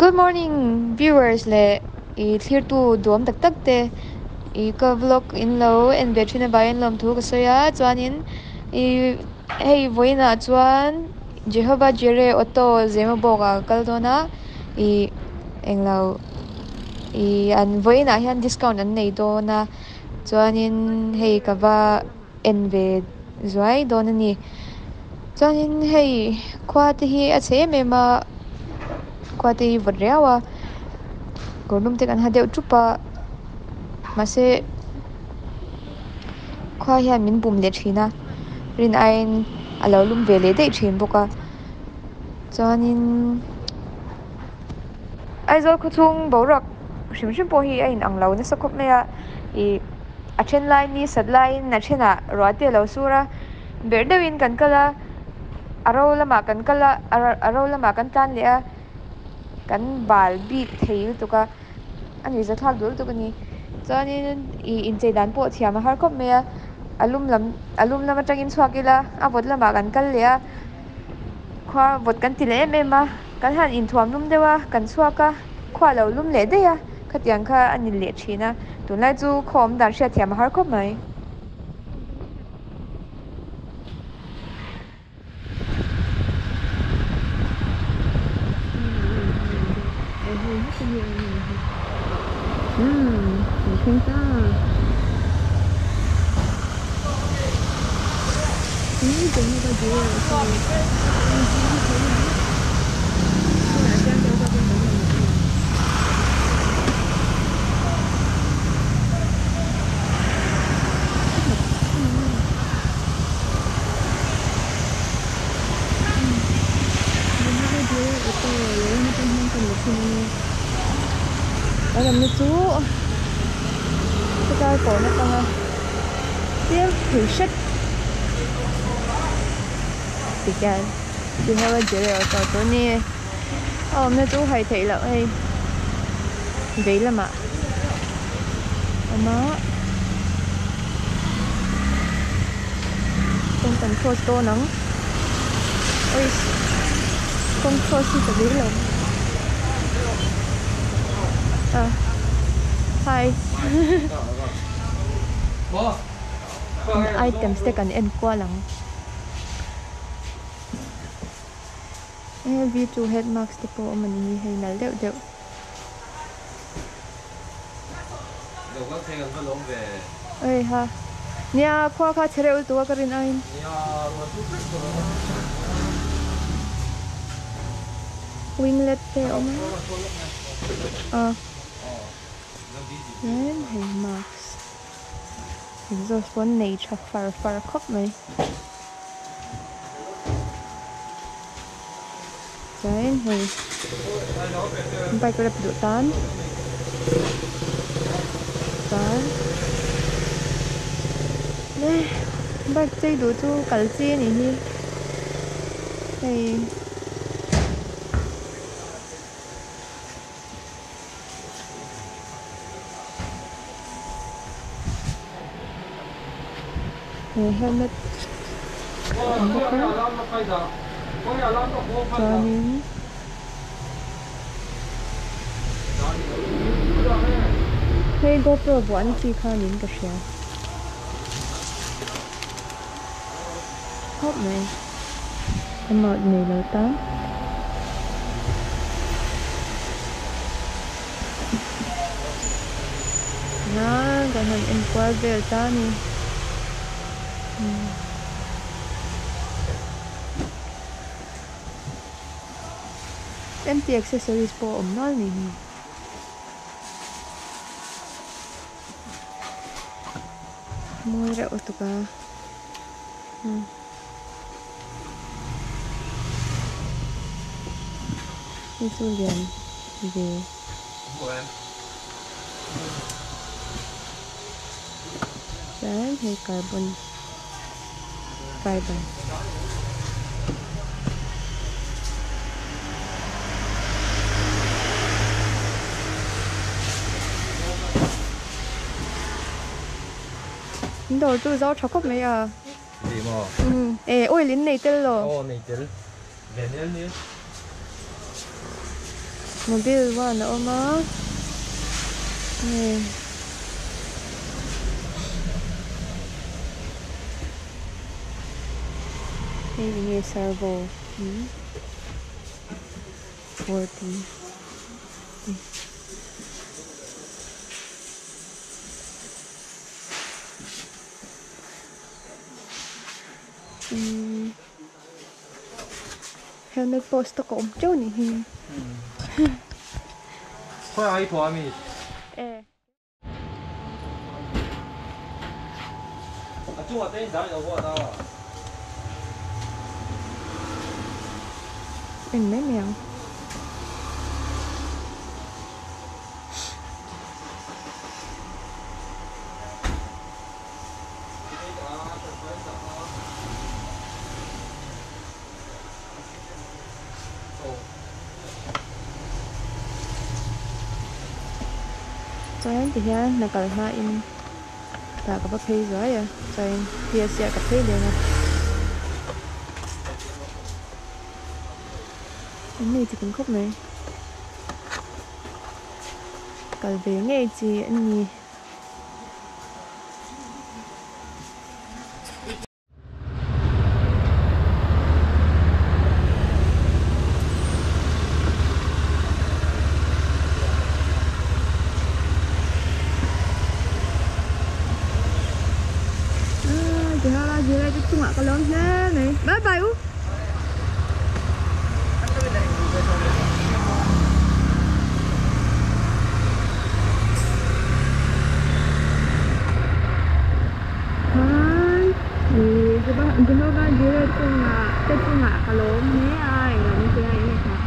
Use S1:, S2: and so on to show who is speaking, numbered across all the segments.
S1: Good morning, viewers. Le I clear tu dom tak tak te I ka vlog in lo en betrina bayan lom thu ka soya chuanin I hey voina chuan Jehovah Jireh auto zema boga kaldona I englo I an voina hian discount an nei dona chuanin hei kava en ve zuai dona ni chuanin hei khwa te hi a che mema khwa te hi vadrewa Gordum te kan hadeu chupa mase khwa hian min bum le thina rin ain alo lum ve le dei thin boka chuanin aizol khuchung borak hrim po hi ain anglo na sakop meya I a then line ni sat line na thena roate lo sura berdewin kan kala aro lama kan kala aro lama kan tan le a kan bal bik theil tuka ani zathak dul tukani chuanin I inchei dan po thiam har khop meya alum lam atangin chhuakila a vot lama kan kal le a khwa vot kan ti le mema kan han in thuam lum dewa kan chhuaka khwa lo lum le deya khatiang kha ani le thina tunlai chu khom dar hria thiam har khop mai
S2: Khen ta. Ini jadi baju ở làm nước chú cái cổ nó tăng tiếp thử sức thì cái thì theo cái chế độ của tôi nè nó chú hay thấy là hay vậy là mà nó không cần phô tô nắng ôi không phô xí tự biết luôn hi items te kan en kwa lang V2 head mask te po mani hay nal deu deu ơi ha nia kwa kha chere ul tu ka rin ain winglet te om Then hay mask exhaust one nature far khop mai Then hay bay cái độ tan nè bay chơi đồ chú cẩn chi này hi hay helmet chuanin hei GoPro buan chi kha nin ka hria hop mai amot nei lo ta na kan han en kwa vel ta ni empty accessories po omnal ni Moira otuka Isulian về Then hay carbon fiber đồ tôi rau cho cốc mấy à
S3: gì mà
S2: ôi lính này tên rồi
S3: này tên về nhớ nhớ
S2: Mobil one oma. Nè. Đây nghe servo. 40. Helmet post có 엄청 니.
S3: 서양이 도함이
S2: 예.
S3: 중화 땡이 나이 너무 하다.
S2: Mình mấy mèo. Cho anh thì ha, là cần hai in là có bắp phi rồi à, cho anh kia sẽ cà phê đây nè. Cái này thì cũng khúc này. Cần về nghe gì anh nhỉ? Cuma kalau nih, bye bye. Hai, coba coba dia cuma kalau nih ai nggak mungkin ini kan.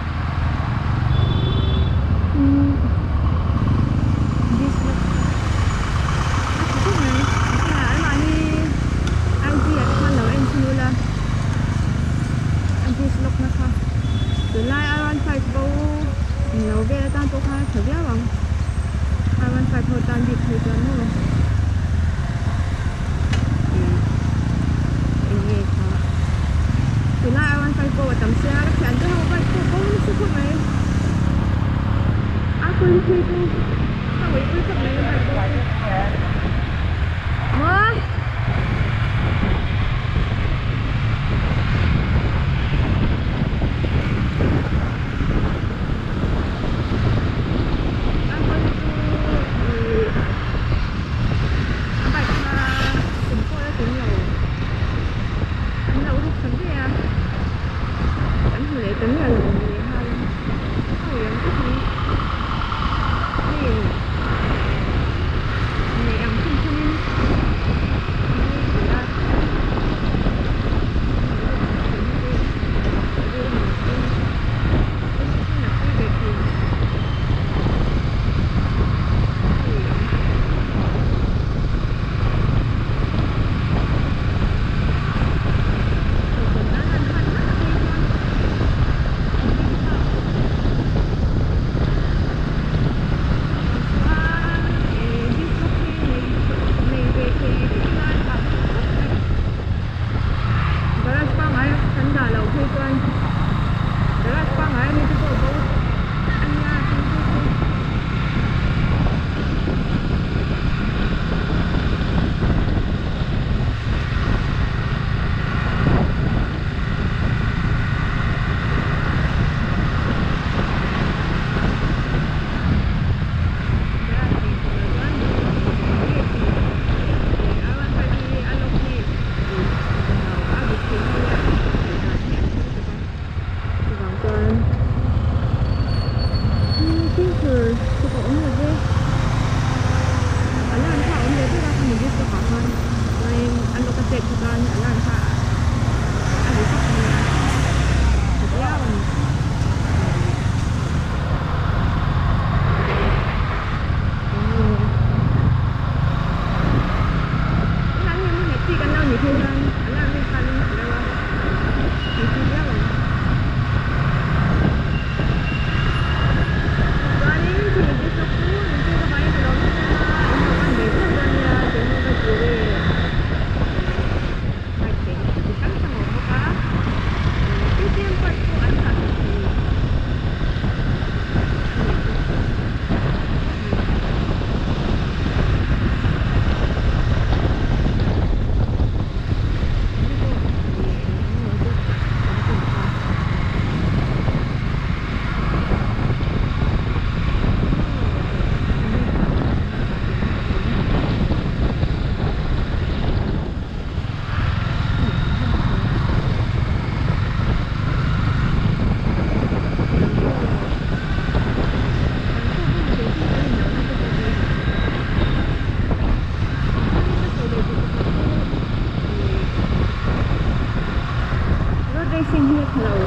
S2: sinh huyết lầu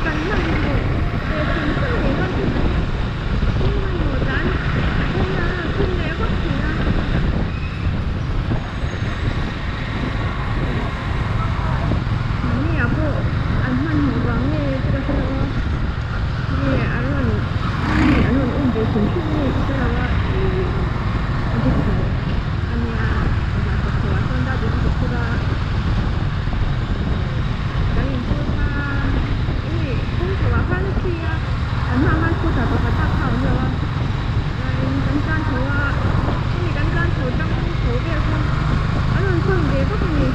S2: cần năng lượng để chúng ta để con chúng ta nhưng mà một đàn không là không để bất kỳ là ini aku anhan hubangnya kita selalu ini alun umbe kunci ini kita selalu ada di sini hanya ada kawasan tadi itu sudah dari itu kan ini pun kawasan sih ya anhan sudah berkata kau jawab lain kan tua ini kan tua jangan tua biasa alun pun dia apa ni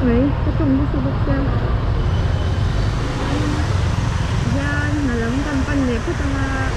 S2: Đấy, cái trồng cái sụp xe ra là lắm căn này cứ tao